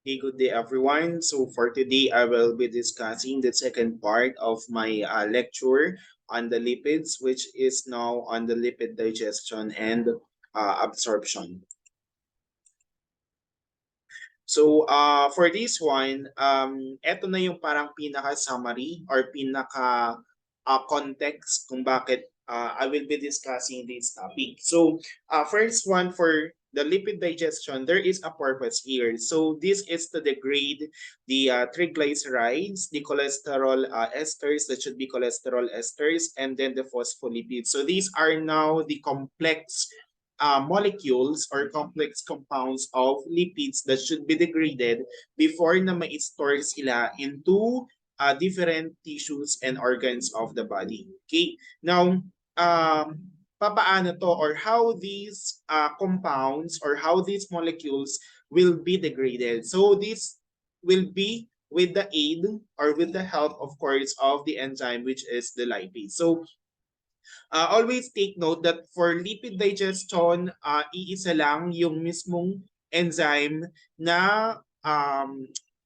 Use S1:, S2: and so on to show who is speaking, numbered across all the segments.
S1: Hey, good day everyone. So for today, I will be discussing the second part of my lecture on the lipids, which is now on the lipid digestion and absorption. So for this one, eto na yung parang pinaka-summary or pinaka-context kung bakit I will be discussing this topic. So first one, for the lipid digestion, there is a purpose here. So this is to degrade the triglycerides, the cholesterol esters, that should be cholesterol esters, and then the phospholipids. So these are now the complex molecules or complex compounds of lipids that should be degraded before na ma-store sila into different tissues and organs of the body. Okay? Now, papaano to or how these compounds or how these molecules will be degraded. So this will be with the aid or with the help, of course, of the enzyme, which is the lipase. So always take note that for lipid digestion, iisa lang yung mismong enzyme na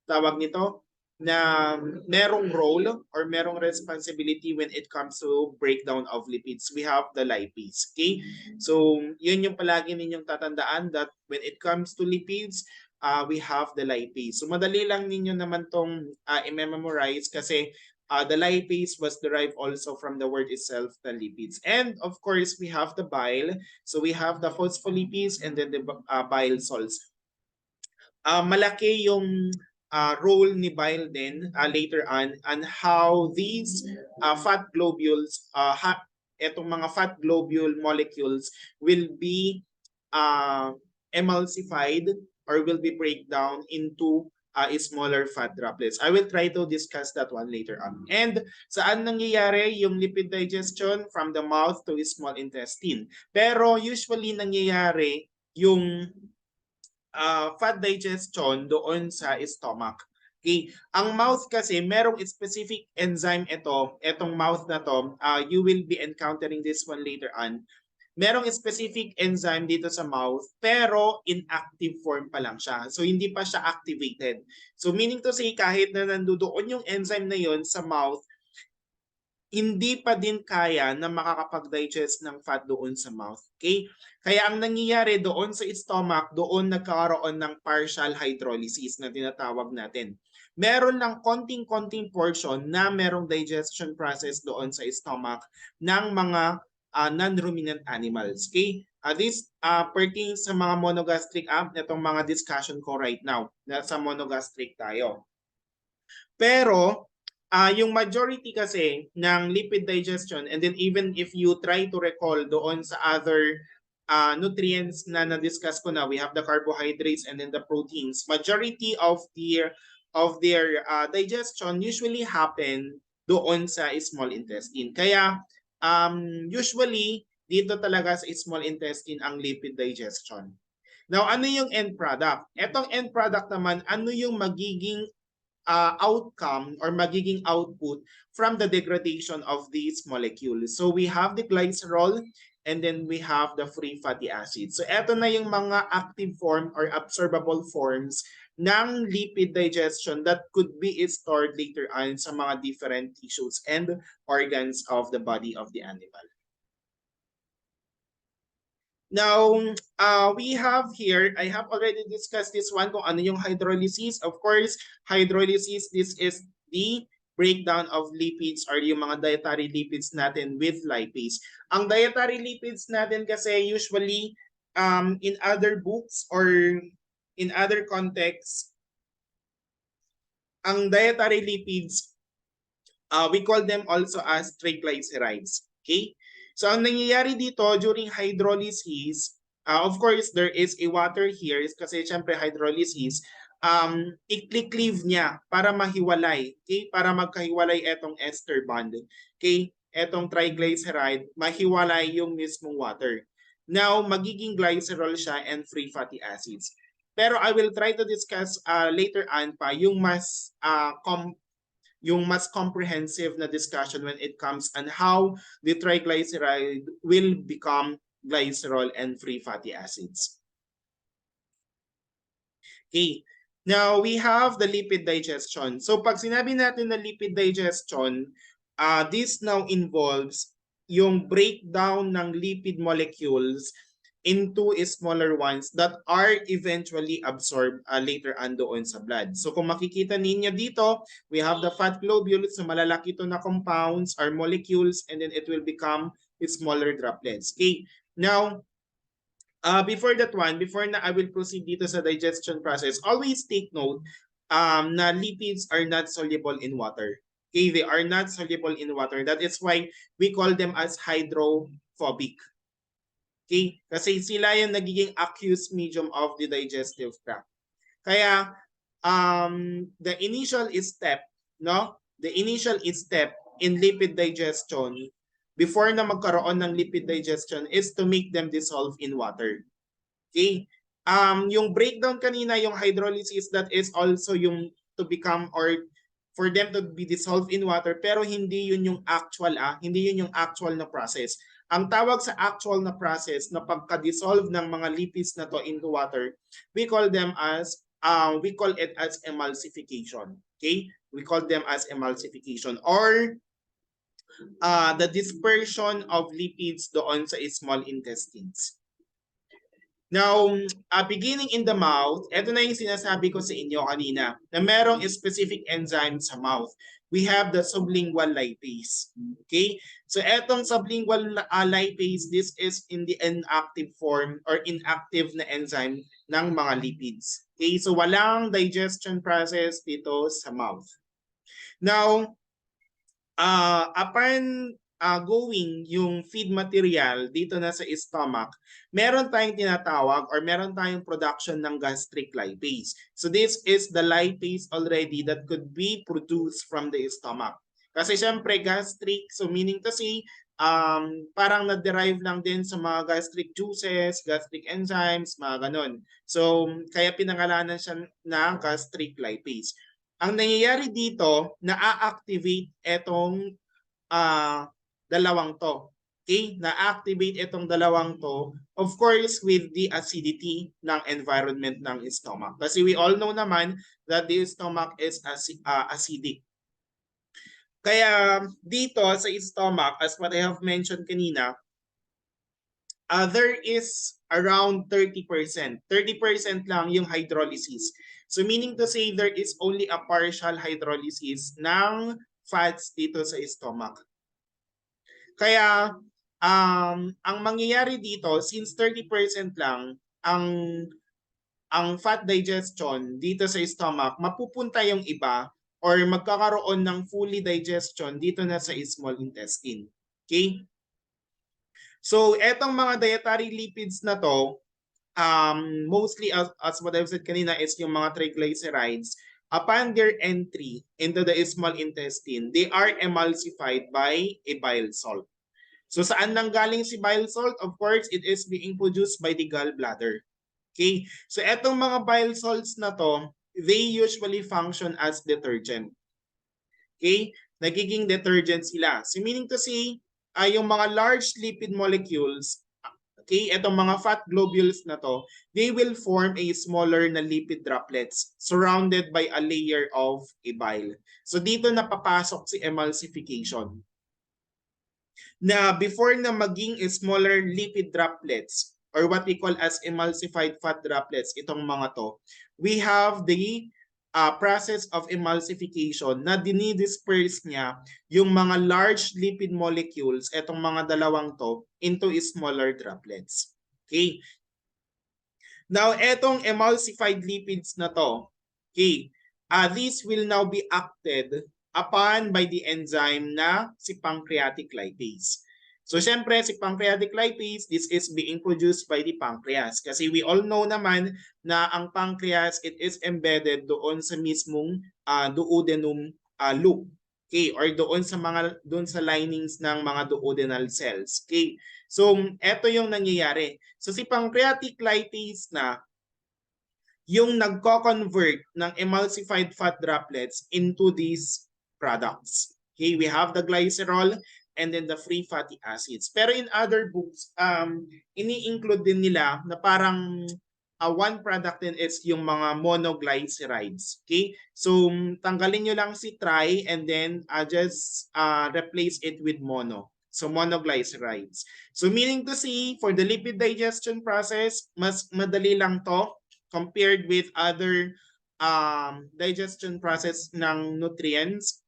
S1: tawag nito na merong role or merong responsibility when it comes to breakdown of lipids. We have the lipase. Okay? So, yun yung palagi ninyong tatandaan that when it comes to lipids, we have the lipase. So, madali lang ninyo naman tong i-memorize kasi the lipase was derived also from the word itself, the lipids. And of course, we have the bile. So we have the phospholipids and then the bile salts. Malaki yung role ni bile din later on how these fat globules, etong mga fat globule molecules will be emulsified or will be breakdown into smaller fat droplets. I will try to discuss that one later on. And saan nangyayari yung lipid digestion? From the mouth to small intestine. Pero usually nangyayari yung fat digestion doon sa stomach. Okay. Ang mouth kasi, merong specific enzyme etong mouth na to, you will be encountering this one later on. Merong specific enzyme dito sa mouth, pero inactive form pa lang siya. So, hindi pa siya activated. So, meaning to say, kahit na nandoon yung enzyme na yon sa mouth, hindi pa din kaya na makakapag-digest ng fat doon sa mouth. Okay? Kaya ang nangyayari doon sa stomach, doon nagkakaroon ng partial hydrolysis na tinatawag natin. Meron lang konting-konting portion na merong digestion process doon sa stomach ng mga non-ruminant animals. Okay? This pertains sa mga monogastric itong mga discussion ko right now. Nasa monogastric tayo. Pero yung majority kasi ng lipid digestion, and then even if you try to recall doon sa other nutrients na na-discuss ko na, we have the carbohydrates and then the proteins. Majority of their digestion usually happen doon sa small intestine. Kaya usually dito talaga sa small intestine ang lipid digestion. Now, ano yung end product? Etong end product naman, ano yung magiging outcome or magiging output from the degradation of these molecules. So we have the glycerol and then we have the free fatty acids. So eto na yung mga active form or absorbable forms ng lipid digestion that could be stored later on sa mga different tissues and organs of the body of the animal. Now, we have here, I have already discussed this one kung ano yung hydrolysis. Of course, hydrolysis, this is the breakdown of lipids or yung mga dietary lipids natin with lipase. Ang dietary lipids natin kasi usually in other books or in other contexts, ang dietary lipids, we call them also as triglycerides. Okay? So ang nangyayari dito during hydrolysis, of course, there is a water here kasi syempre hydrolysis, i-cleave niya para mahiwalay, okay? Para magkahiwalay etong ester bond. Okay? Etong triglyceride, mahiwalay yung mismong water. Now, magiging glycerol siya and free fatty acids. Pero I will try to discuss later on pa yung mas comprehensive na discussion when it comes on how the triglyceride will become glycerol and free fatty acids. Okay. Now, we have the lipid digestion. So, pag sinabi natin na lipid digestion, this now involves yung breakdown ng lipid molecules into smaller ones that are eventually absorbed later on doon sa blood. So kung makikita ninyo dito, we have the fat globules, so malalaki ito na compounds or molecules, and then it will become smaller droplets. Okay, now, before that one, before na I will proceed dito sa digestion process, always take note na lipids are not soluble in water. Okay, they are not soluble in water. That is why we call them as hydrophobic. Okay? Kasi sila yung nagiging aqueous medium of the digestive tract. Kaya the initial step, no? The initial step in lipid digestion before na magkaroon ng lipid digestion is to make them dissolve in water. Okay? Yung breakdown kanina, yung hydrolysis, that is also yung to become or for them to be dissolved in water, pero hindi yun yung actual, hindi yun yung actual na process. Ang tawag sa actual na process na pagka-dissolve ng mga lipids na to into water, we call it as emulsification. Okay? We call them as emulsification or the dispersion of lipids doon sa small intestines. Now, beginning in the mouth, ito na yung sinasabi ko sa inyo kanina na merong specific enzyme sa mouth. We have the sublingual lipase. Okay? So, etong sublingual lipase, this is in the inactive form or inactive na enzyme ng mga lipids. Okay? So, walang digestion process dito sa mouth. Now, upon going yung feed material dito na sa stomach, meron tayong tinatawag or meron tayong production ng gastric lipase. So this is the lipase already that could be produced from the stomach. Kasi syempre gastric, so meaning to say, parang na-derive lang din sa mga gastric juices, gastric enzymes, mga ganon. So kaya pinangalanan siya ng gastric lipase. Ang nangyayari dito, na-activate etong dalawang to. Okay? Na-activate itong dalawang to, of course, with the acidity ng environment ng stomach. Kasi we all know naman that the stomach is acidic. Kaya dito sa stomach, as what I have mentioned kanina, there is around 30%. 30% lang yung hydrolysis. So meaning to say there is only a partial hydrolysis ng fats dito sa stomach. Kaya ang mangyayari dito, since 30% lang ang fat digestion dito sa stomach, mapupunta yung iba or magkakaroon ng fully digestion dito na sa small intestine. Okay? So, etong mga dietary lipids na to, mostly as what I've said kanina is yung mga triglycerides, upon their entry into the small intestine, they are emulsified by a bile salt. So saan nanggaling si bile salt? Of course, it is being produced by the gallbladder. Okay? So etong mga bile salts na to, they usually function as detergent. Okay? Nagiging detergent sila. So meaning to say, yung mga large lipid molecules, okay, itong mga fat globules na to, they will form a smaller na lipid droplets surrounded by a layer of a bile. So dito napapasok si emulsification. Na before na maging smaller lipid droplets or what we call as emulsified fat droplets, itong mga to, we have the process of emulsification na dinidisperse niya yung mga large lipid molecules, etong mga dalawang to, into smaller droplets. Okay? Now, etong emulsified lipids na to, okay, these will now be acted upon by the enzyme na si pancreatic lipase. So, syempre, si pancreatic lipase, this is being produced by the pancreas. Kasi we all know naman na ang pancreas, it is embedded doon sa mismong duodenum loop. Okay, or doon sa linings ng mga duodenal cells. Okay. So, eto yung nangyayari. So, si pancreatic lipase na yung nagko-convert ng emulsified fat droplets into these products. Okay, we have the glycerol and then the free fatty acids. Pero in other books, ini-include din nila na parang one product din is yung mga monoglycerides. Okay? So, tanggalin nyo lang si tri and then just replace it with mono. So, monoglycerides. So, meaning to say, for the lipid digestion process, mas madali lang to compared with other digestion process ng nutrients.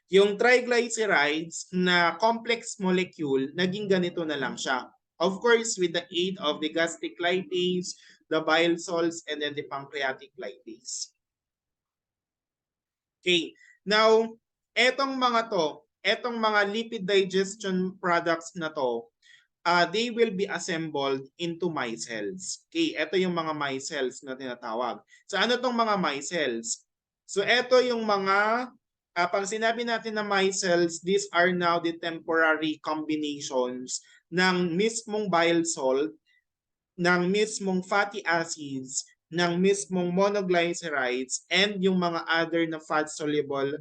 S1: Yung triglycerides na complex molecule, naging ganito na lang siya. Of course, with the aid of the gastric lipase, the bile salts, and then the pancreatic lipase. Okay. Now, etong mga lipid digestion products na to, they will be assembled into micelles. Okay, ito yung mga micelles na tinatawag. So ano tong mga micelles? So ito yung mga, pag sinabi natin na micelles, these are now the temporary combinations ng mismong bile salt, ng mismong fatty acids, ng mismong monoglycerides, and yung mga other na fat-soluble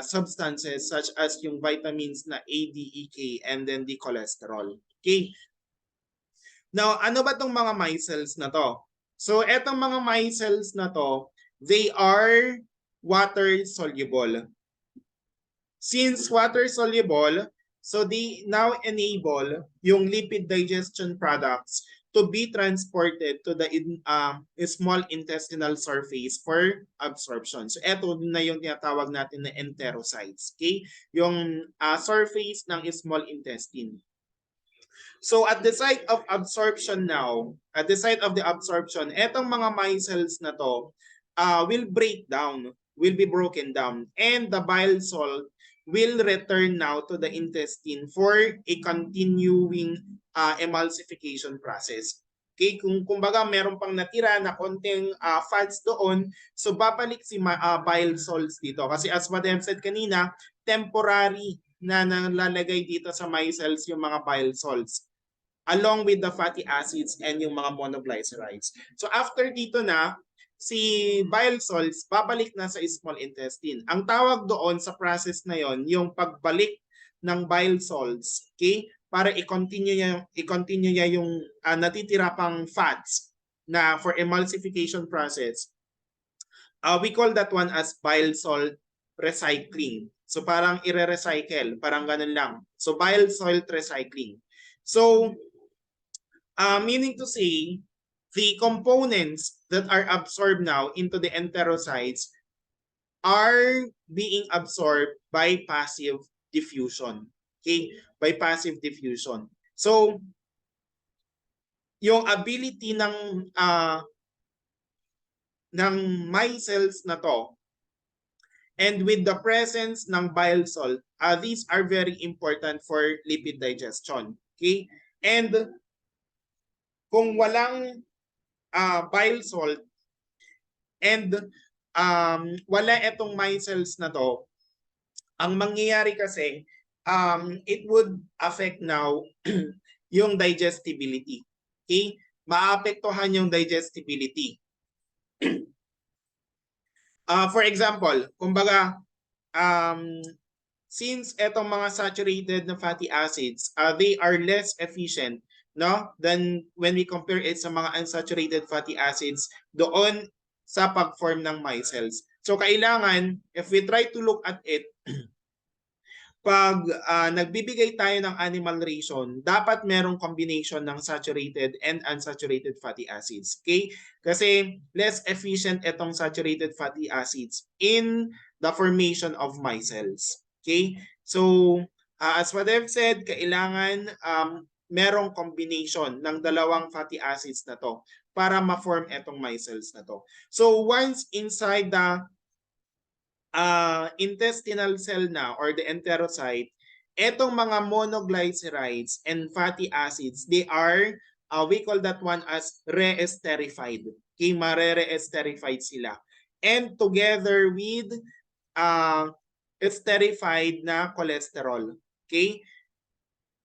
S1: substances such as yung vitamins na A, D, E, K, and then the cholesterol. Okay. Now, ano ba tong mga micelles na to? So, etong mga micelles na to, they are water soluble. Since water soluble, so they now enable yung lipid digestion products to be transported to the small intestinal surface for absorption. So ito na yung tinatawag natin na enterocytes. Okay? Yung surface ng small intestine. So at the site of absorption now, at the site of the absorption, etong mga micelles na to will be broken down, and the bile salt will return now to the intestine for a continuing emulsification process. Okay, kung kumbaga meron pang natira na konting fats doon, so babalik si bile salts dito. Kasi as what I have said kanina, temporary na nalalagay dito sa micelles yung mga bile salts along with the fatty acids and yung mga monoglycerides. So after dito na, si bile salts babalik na sa small intestine. Ang tawag doon sa process na yon, yung pagbalik ng bile salts, okay? Para i-continue niya yung natitira pang fats na for emulsification process. We call that one as bile salt recycling. So parang ire-recycle, parang ganun lang. So bile salt recycling. So meaning to say, the components that are absorbed now into the enterocytes are being absorbed by passive diffusion. Okay? By passive diffusion. So, yung ability ng micelles na to, and with the presence ng bile salt, these are very important for lipid digestion. Okay? And kung walang bile salt and wala itong micelles na to, ang mangyayari kasi, it would affect now yung digestibility. Okay? Maapektuhan yung digestibility. For example, kumbaga, since etong mga saturated na fatty acids, they are less efficient, no, than when we compare it sa mga unsaturated fatty acids doon sa pag-form ng micelles. So kailangan, if we try to look at it, pag nagbibigay tayo ng animal ration, dapat merong combination ng saturated and unsaturated fatty acids. Okay? Kasi less efficient itong saturated fatty acids in the formation of micelles. Okay? So, as what I've said, kailangan merong combination ng dalawang fatty acids na to para ma-form itong micelles na to. So, once inside the intestinal cell na or the enterocyte, etong mga monoglycerides and fatty acids, they are, we call that one as re-esterified. Okay, mare-re-esterified sila. And together with esterified na cholesterol. Okay?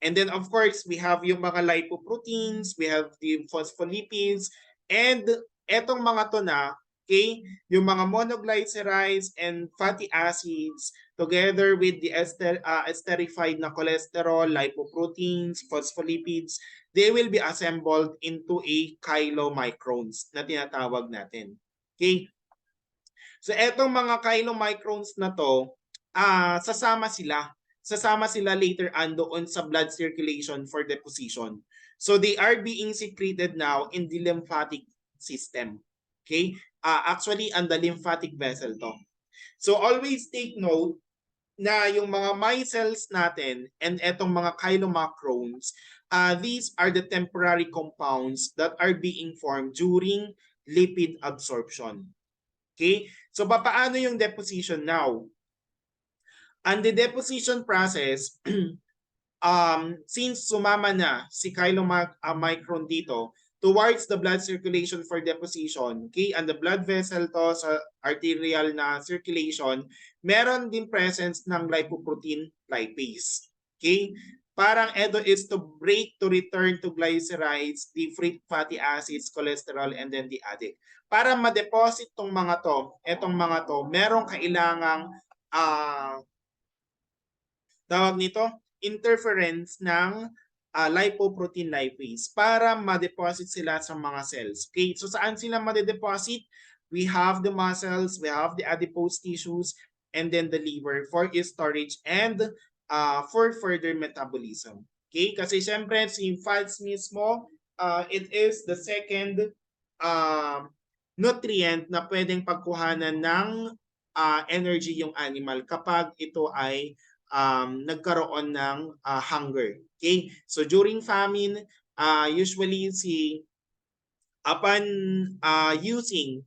S1: And then of course, we have yung mga lipoproteins, we have the phospholipids, and etong mga to na, okay, yung mga monoglycerides and fatty acids together with the esterified na cholesterol, lipoproteins, phospholipids, they will be assembled into a chylomicrons na tinatawag natin. Okay? So etong mga chylomicrons na to, sasama sila. Sasama sila later on doon sa blood circulation for deposition. So they are being secreted now in the lymphatic system. Okay? Actually, on the lymphatic vessel to. So always take note na yung mga micelles natin and etong mga chylomicrons, these are the temporary compounds that are being formed during lipid absorption. Okay? So paano yung deposition now? And the deposition process, since sumama na si chylomicron dito towards the blood circulation for deposition, okay, and the blood vessel to sa arterial na circulation, meron din presence ng lipoprotein lipase. Okay? Parang ito is to break to return to glycerides, the free fatty acids, cholesterol, and then the addict. Para ma-deposit tong mga to, etong mga to, merong kailangang tawag nito, interference ng lipoprotein lipase para ma-deposit sila sa mga cells. Okay, so saan sila ma-deposit? We have the muscles, we have the adipose tissues, and then the liver for storage and for further metabolism. Okay, kasi syempre si fats mismo, it is the second nutrient na pwedeng pagkuhanan ng energy yung animal kapag ito ay nagkaroon ng hunger. Okay? So during famine, usually upon using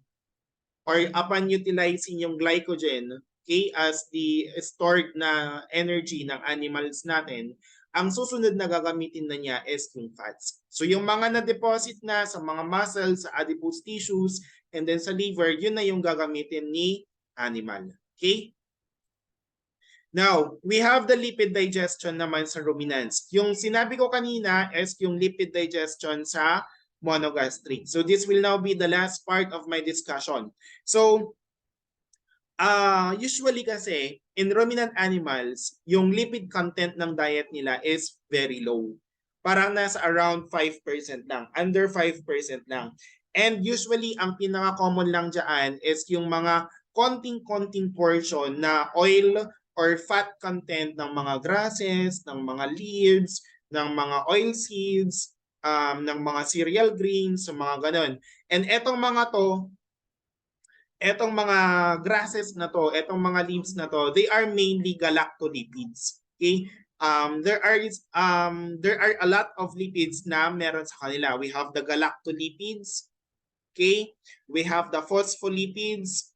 S1: or upon utilizing yung glycogen, okay, as the stored na energy ng animals natin, ang susunod na gagamitin na niya is yung fats. So yung mga na-deposit na sa mga muscles, sa adipose tissues, and then sa liver, yun na yung gagamitin ni animal. Okay? Now, we have the lipid digestion naman sa ruminants. Yung sinabi ko kanina is yung lipid digestion sa monogastric. So this will now be the last part of my discussion. So, usually kasi, in ruminant animals, yung lipid content ng diet nila is very low. Parang nasa around 5% lang, under 5% lang. And usually, ang pinaka-common lang dyan is yung mga konting-konting portion na oil or fat content ng mga grasses, ng mga leaves, ng mga oil seeds, ng mga cereal grains, mga ganon. And etong mga to, etong mga grasses na to, etong mga leaves na to, they are mainly galactolipids. Okay? There are a lot of lipids na meron sa kanila. We have the galactolipids, okay? We have the phospholipids,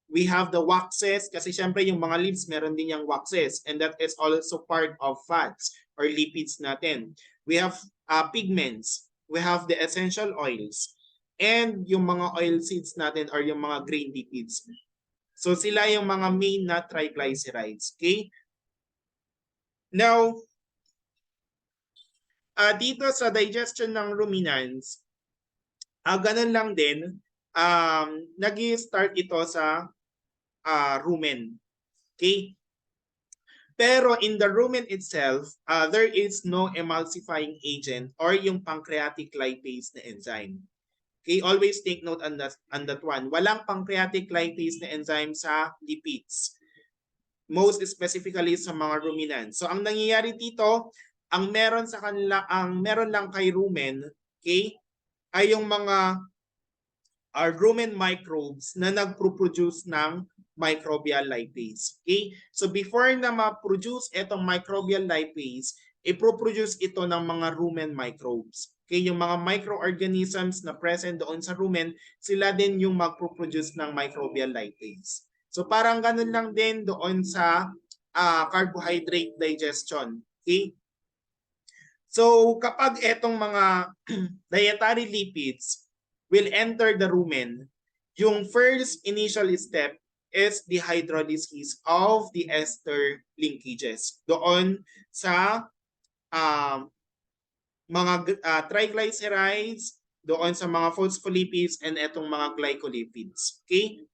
S1: we have the waxes, kasi syempre yung mga leaves meron din yung waxes, and that is also part of fats or lipids natin. We have pigments, we have the essential oils, and yung mga oil seeds natin or yung mga grain lipids. So sila yung mga main na triglycerides. Okay? Now, dito sa digestion ng ruminants, ganun lang din, nag-start ito sa rumen. Okay? Pero in the rumen itself, there is no emulsifying agent or yung pancreatic lipase na enzyme. Okay, always take note on that one. Walang pancreatic lipase na enzyme sa lipids. Most specifically sa mga ruminants. So ang nangyayari dito, ang meron sa kanila, ang meron lang kay rumen, okay, ay yung mga rumen microbes na nagpo-produce ng microbial lipase. Okay? So before na ma-produce itong microbial lipase, i-produce ito ng mga rumen microbes. Okay, yung mga microorganisms na present doon sa rumen, sila din yung magpo-produce ng microbial lipase. So parang ganun lang din doon sa carbohydrate digestion. Okay? So kapag etong mga dietary lipids will enter the rumen, yung first initial step is the hydrolysis of the ester linkages doon sa mga triglycerides, doon sa mga phospholipids, and etong mga glycolipids. Okay?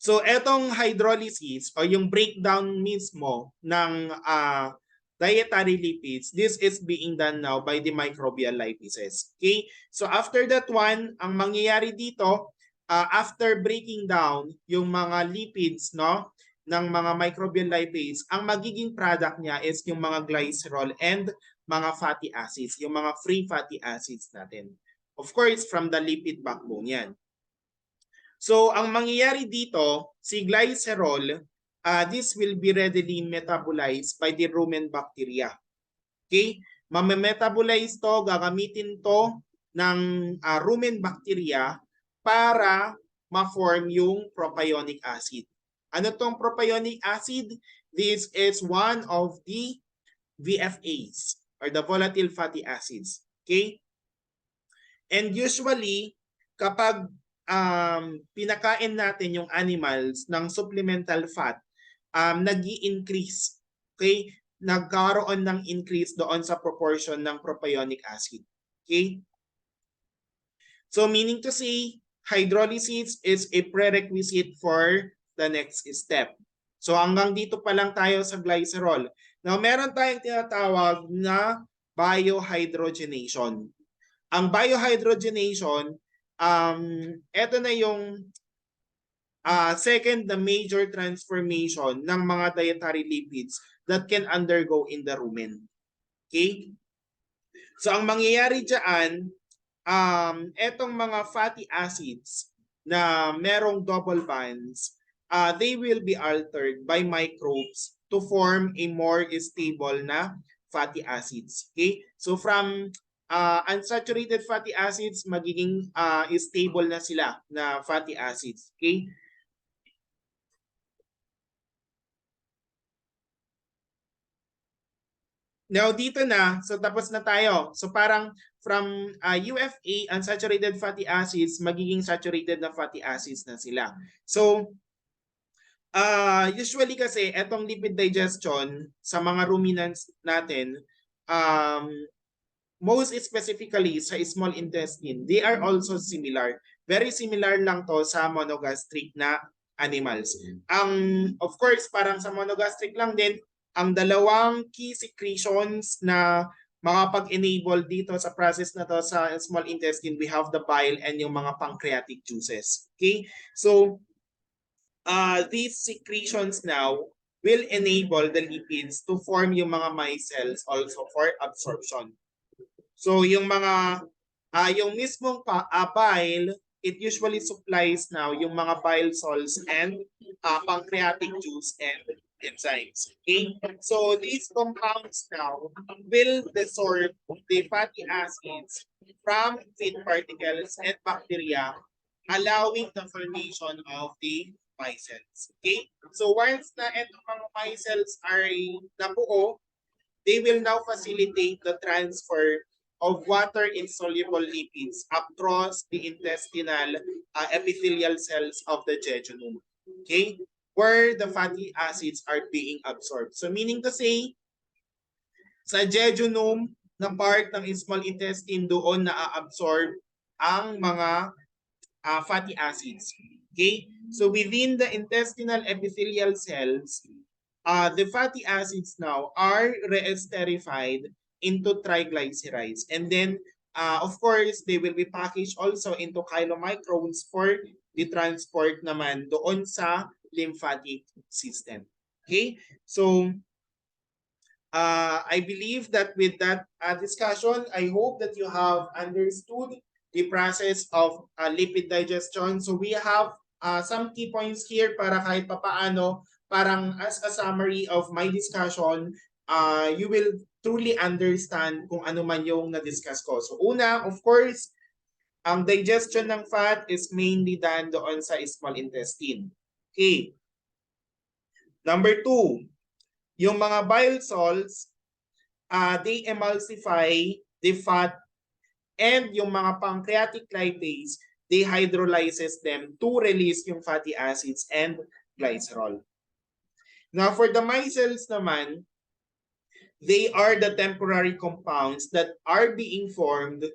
S1: So etong hydrolysis o yung breakdown mismo ng dietary lipids, this is being done now by the microbial lipases. Okay? So after that one, ang mangyayari dito, after breaking down yung mga lipids, no, ng mga microbial lipase, ang magiging product niya is yung mga glycerol and mga fatty acids, yung mga free fatty acids natin. Of course, from the lipid backbone yan. So, ang mangyayari dito, si glycerol, this will be readily metabolized by the rumen bacteria. Okay? Mamametabolize to, gagamitin to ng rumen bacteria para ma-form yung propionic acid. Ano tong propionic acid? This is one of the VFAs or the volatile fatty acids. Okay? And usually, kapag pinakain natin yung animals ng supplemental fat, nag-i-increase. Okay? Nagkaroon ng increase doon sa proportion ng propionic acid. Okay? So meaning to say, hydrolysis is a prerequisite for the next step. So hanggang dito pa lang tayo sa glycerol. Now meron tayong tinatawag na biohydrogenation. Ang biohydrogenation, ito na yung second, the major transformation ng mga dietary lipids that can undergo in the rumen. Okay? So ang mangyayari dyan, etong mga fatty acids na merong double bonds, they will be altered by microbes to form a more stable na fatty acids. Okay? So from unsaturated fatty acids, magiging stable na sila na fatty acids. Okay? Now dito na, so tapos na tayo. So parang from UFA, unsaturated fatty acids, magiging saturated na fatty acids na sila. So usually kasi etong lipid digestion sa mga ruminants natin, most specifically sa small intestine, they are also similar. Very similar lang to sa monogastric na animals. Of course, parang sa monogastric lang din, ang dalawang key secretions na makapag-enable dito sa process na to sa small intestine, we have the bile and yung mga pancreatic juices. Okay? So, these secretions now will enable the lipids to form yung mga micelles also for absorption. So, yung mga, yung mismong bile, it usually supplies now yung mga bile salts and pancreatic juice and enzymes. Okay? So these compounds now will desorb the fatty acids from feed particles and bacteria, allowing the formation of the micelles. Okay? So once na itong mga micelles are nabuo, they will now facilitate the transfer of water-insoluble lipids across the intestinal epithelial cells of the jejunum. Okay? Where the fatty acids are being absorbed. So meaning to say, sa jejunum na part ng small intestine, doon na-absorb ang mga fatty acids. Okay? So within the intestinal epithelial cells, the fatty acids now are re-esterified into triglycerides. And then, of course, they will be packaged also into chylomicrons for the transport naman doon sa lymphatic system. Okay? So, I believe that with that discussion, I hope that you have understood the process of lipid digestion. So, we have some key points here para kahit papaano, parang as a summary of my discussion, you will truly understand kung ano man yung na-discuss ko. So, una, of course, ang digestion ng fat is mainly done doon sa small intestine. Okay. Number 2, yung mga bile salts, they emulsify the fat, and yung mga pancreatic lipase, they hydrolyzes them to release yung fatty acids and glycerol. Now for the micelles naman, they are the temporary compounds that are being formed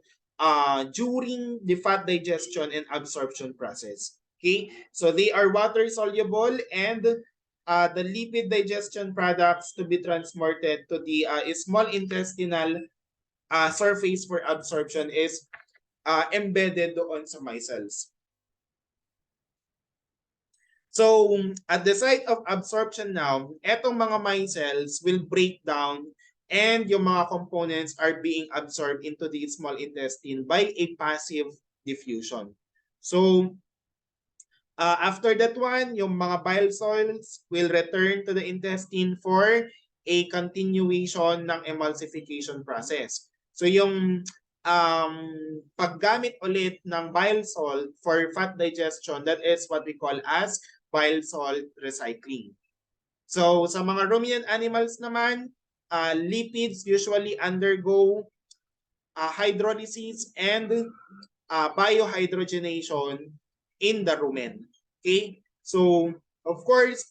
S1: during the fat digestion and absorption process. Okay, so they are water soluble and the lipid digestion products to be transported to the small intestinal surface for absorption is embedded doon sa micelles. So, at the site of absorption now, etong mga micelles will break down and yung mga components are being absorbed into the small intestine by a passive diffusion. So, after that one, yung mga bile salts will return to the intestine for a continuation ng emulsification process. So, yung paggamit ulit ng bile salt for fat digestion, that is what we call as bile salt recycling. So sa mga ruminant animals naman, lipids usually undergo hydrolysis and biohydrogenation in the rumen. Okay? So, of course,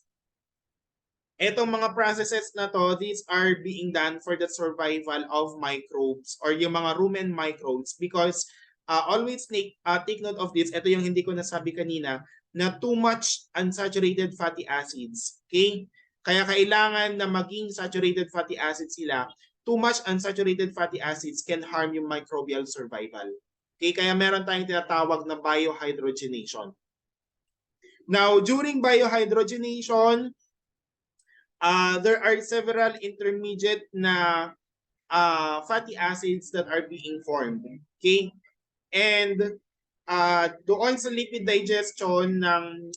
S1: etong mga processes na to, these are being done for the survival of microbes or yung mga rumen microbes because always take note of this. Ito yung hindi ko nasabi kanina na too much unsaturated fatty acids. Okay? Kaya kailangan na maging saturated fatty acids sila. Too much unsaturated fatty acids can harm yung microbial survival. Okay? Kaya meron tayong tinatawag na biohydrogenation. Now, during biohydrogenation, there are several intermediate na fatty acids that are being formed. Okay? And doon sa lipid digestion ng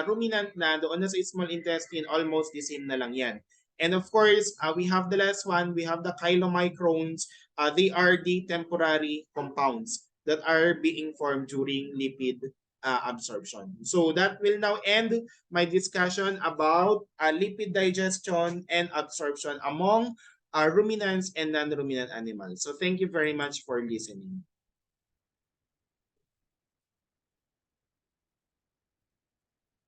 S1: ruminant na, doon na sa small intestine, almost the same na lang yan. And of course, we have the last one, we have the chylomicrons. They are the temporary compounds that are being formed during lipid absorption. So that will now end my discussion about lipid digestion and absorption among ruminants and non-ruminant animals. So thank you very much for listening.